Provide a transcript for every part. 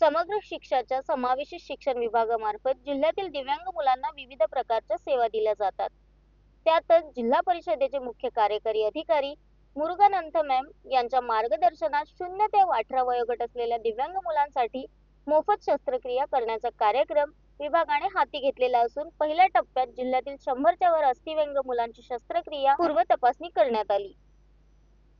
समग्र शिक्षाच्या समावेशित शिक्षण विभागामार्फत जिल्ह्यातील दिव्यांग मुलांना विविध प्रकारच्या सेवा दिल्या जातात। त्यातच जिल्हा परिषदेचे मुख्य कार्यकारी अधिकारी मुरुगानंत मॅम यांच्या मार्गदर्शनात 0 ते 18 वयोगट असलेल्या दिव्यांग मुलांसाठी मोफत शस्त्रक्रिया करण्याचा कार्यक्रम विभागाने हाती घेतलेला असून पहिल्या टप्प्यात जिल्ह्यातील 100च्या वर अस्थिव्यंग मुलांची शस्त्रक्रिया पूर्व तपासणी करण्यात आली।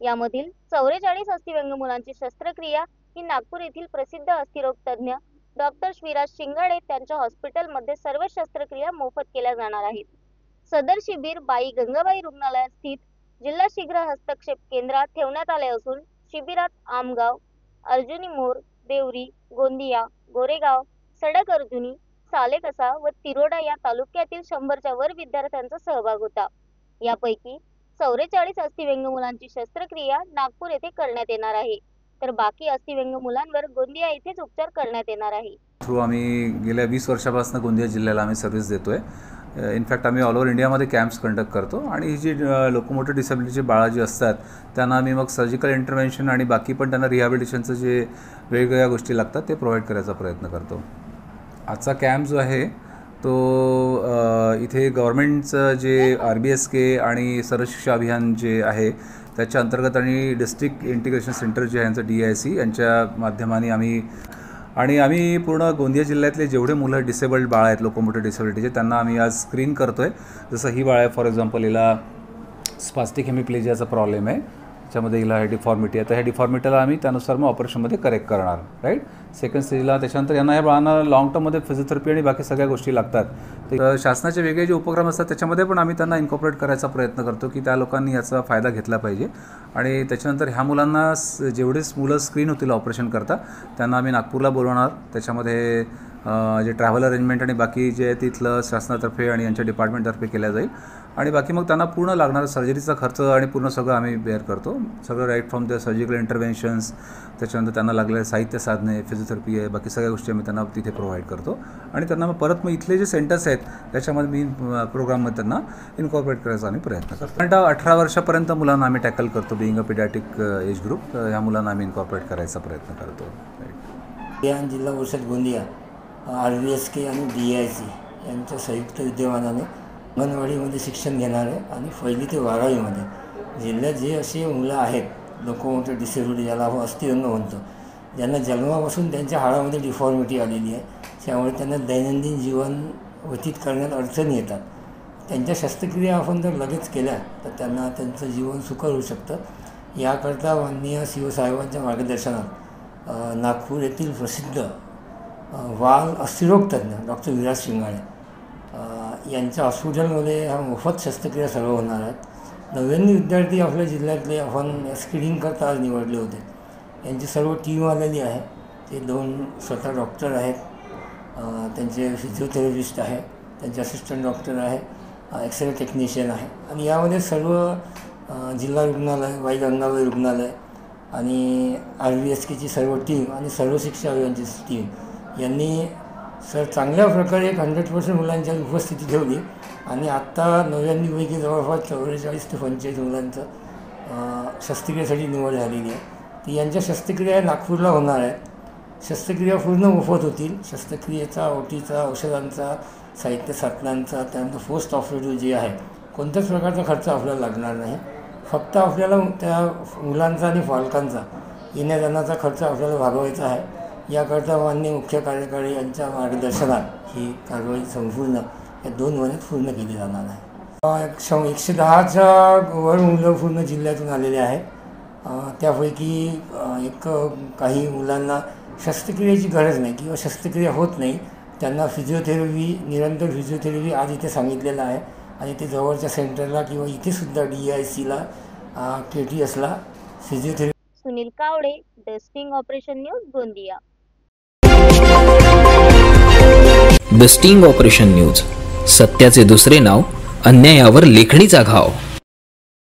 यामधील 44 अस्थिव्यंग मुलांची शस्त्रक्रिया ही नागपूर येथील प्रसिद्ध अस्थिरोग तज्ञ डॉक्टर विराज शिंगाडे त्यांच्या हॉस्पिटलमध्ये सर्व शस्त्रक्रिया मोफत केल्या जाणार आहेत। सदर शिबिर बाई गंगाबाई रुग्णालयात स्थित जिल्हा शीघ्र हस्तक्षेप केंद्रात ठेवण्यात आले असून शिबिरात आमगाव, अर्जुनी मोर, देवरी, गोंदिया, गोरेगाव, सडक अर्जुनी, सालेकसा व तिरोडा या तालुक्यातील 100च्या वर विद्यार्थ्यांचा सहभाग होता। यापैकी 44 अस्थिव्यंग मुलांची शस्त्रक्रिया नागपूर येथे करण्यात येणार आहे, तर बाकी अस्थिव्यंग मुलांवर गोंदिया येथेच उपचार करण्यात येणार आहे। आम्ही गेल्या 20 वर्षापासून गोंदिया जिल्ह्याला आम्ही सर्व्हिस देतोय। इनफॅक्ट आम्ही ऑल ओव्हर इंडियामध्ये कॅम्प्स कंडक्ट करतो आणि ही जी लोकोमोटिव्ह डिसेबिलिटीची बाळं जी असतात त्यांना आम्ही मग सर्जिकल इंटरव्हेन्शन आणि बाकी पण त्यांना रिहॅबिलिटेशनचं जे वेगवेगळ्या गोष्टी लागतात ते प्रोव्हाइड करायचा प्रयत्न करतो। आजचा कॅम्प जो आहे तो इथे गव्हर्नमेंटचं जे RBSK आणि सर्व शिक्षा अभियान जे आहे त्याच्या अंतर्गत आणि डिस्ट्रिक्ट इंटिग्रेशन सेंटर जे आहे यांचं DIC यांच्या माध्यमाने आम्ही पूर्ण गोंदिया जिल्ह्यातले जेवढे मुलं डिसेबल्ड बाळ आहेत लोकोमोटिव्ह डिसेबिलिटीचे त्यांना आम्ही आज स्क्रीन करतोय। जसं ही बाळ आहे फॉर एक्झाम्पल, हिला स्पास्टिक हेमिप्लेजियाचा प्रॉब्लेम आहे, त्याच्यामध्ये हिला डिफॉर्मिटी आहे, तर ह्या डिफॉर्मिटीला आम्ही त्यानुसार मग ऑपरेशनमध्ये करेक्ट करणार, राईट। सेकंड स्टेजला त्याच्यानंतर या बाळांना लॉंग टर्ममध्ये फिजिओथेरपी आणि बाकी सगळ्या गोष्टी लागतात। तर शासनाचे वेगळे जे उपक्रम असतात त्याच्यामध्ये पण आम्ही त्यांना इन्कॉर्पोरेट करायचा प्रयत्न करतो की त्या लोकांनी याचा फायदा घेतला पाहिजे। आणि त्याच्यानंतर ह्या मुलांना जेवढेच मुलं स्क्रीन होतील ऑपरेशन करता त्यांना आम्ही नागपूरला बोलवणार। त्याच्यामध्ये जे ट्रॅव्हल अरेंजमेंट आणि बाकी जे आहे तिथलं शासनातर्फे आणि यांच्या डिपार्टमेंटतर्फे केल्या जाईल आणि बाकी मग त्यांना पूर्ण लागणारा सर्जरीचा खर्च आणि पूर्ण सगळं आम्ही बेअर करतो, सगळं right from the surgical interventions, त्याच्यानंतर त्यांना लागलेले साहित्य साधने, फिजिओथेरपी आहे, बाकी सगळ्या गोष्टी आम्ही त्यांना तिथे प्रोव्हाइड करतो आणि त्यांना मग इथले जे सेंटर्स आहेत त्याच्यामध्ये मी प्रोग्राममध्ये त्यांना इन्कॉर्पोरेट करायचा आम्ही प्रयत्न करतो। आणि 18 वर्षापर्यंत मुलांना आम्ही टॅकल करतो, being a paediatric age group, ह्या मुलांना आम्ही इन्कॉर्पोरेट करायचा प्रयत्न करतो। राईट। जिल्हा परिषद गोंदिया, RBSK आणि DIC यांच्या संयुक्त विद्यमानाने अंगणवाडीमध्ये शिक्षण घेणारे आणि 1ली ते 12वीमध्ये जिल्ह्यात जे असे मुलं आहेत लोकोमोटिव्ह डिसेबिलिटी, ज्याला आपण अस्थिव्यंग म्हणतो, ज्यांना जन्मापासून त्यांच्या हाडामध्ये डिफॉर्मिटी आलेली आहे, त्यामुळे त्यांना दैनंदिन जीवन व्यतीत करण्यात अडचणी येतात। त्यांच्या शस्त्रक्रिया आपण जर लगेच केल्या तर त्यांना त्यांचं जीवन सुकर होऊ शकतं। याकरता माननीय CO साहेबांच्या मार्गदर्शनात नागपूर येथील प्रसिद्ध बाल अस्थिरोग तज्ञ डॉक्टर विराज शिंगाडे यांच्या हॉस्पिटलमध्ये हा मोफत शस्त्रक्रिया सर्व होणार आहेत। 99 विद्यार्थी आपल्या जिल्ह्यातले आपण स्क्रीनिंग करता आज निवडले होते। यांची सर्व टीम आलेली आहे, ते 2 स्वतः डॉक्टर आहेत, त्यांचे फिजिओथेरपिस्ट आहे, त्यांचे असिस्टंट डॉक्टर आहे, एक्सरे टेक्निशियन आहे आणि यामध्ये सर्व जिल्हा रुग्णालय, बाई गंगाबाई रुग्णालय आणि RBSKची सर्व टीम आणि सर्व शिक्षा अभियानची टीम यांनी चांगल्या प्रकारे 100% मुलांच्या उपस्थिती ठेवली आणि आत्ता 99 पैकी जवळपास 44 ते 45 मुलांचं शस्त्रक्रियेसाठी निवड झालेली आहे। ती यांच्या शस्त्रक्रिया नागपूरला होणार आहेत। शस्त्रक्रिया पूर्ण मोफत होतील। शस्त्रक्रियेचा, OTचा, औषधांचा, साहित्य साधनांचा, त्यानंतर पोस्ट ऑपरेटिव्ह जे आहे कोणत्याच प्रकारचा खर्च आपल्याला लागणार नाही। फक्त आपल्याला त्या मुलांचा आणि पालकांचा येण्या जाण्याचा खर्च आपल्याला भागवायचा आहे। याकरता माननीय मुख्य कार्यकारी यांच्या मार्गदर्शनात ही कारवाई संपूर्ण या 2 महिन्यात पूर्ण केली जाणार आहे। 110च्या वर मुलं पूर्ण जिल्ह्यातून आलेले आहेत। त्यापैकी काही मुलांना शस्त्रक्रियेची गरज नाही किंवा शस्त्रक्रिया होत नाही, त्यांना फिजिओथेरपी, निरंतर फिजिओथेरपी आज इथे सांगितलेलं आहे आणि ते जवळच्या सेंटरला किंवा इथेसुद्धा DICला, KTSला physiotherapy. Sunil Kawade, the sting operation news, Gondia. The sting operation news, सत्याचे दुसरे नाव, अन्यायावर लेखणीचा घाव।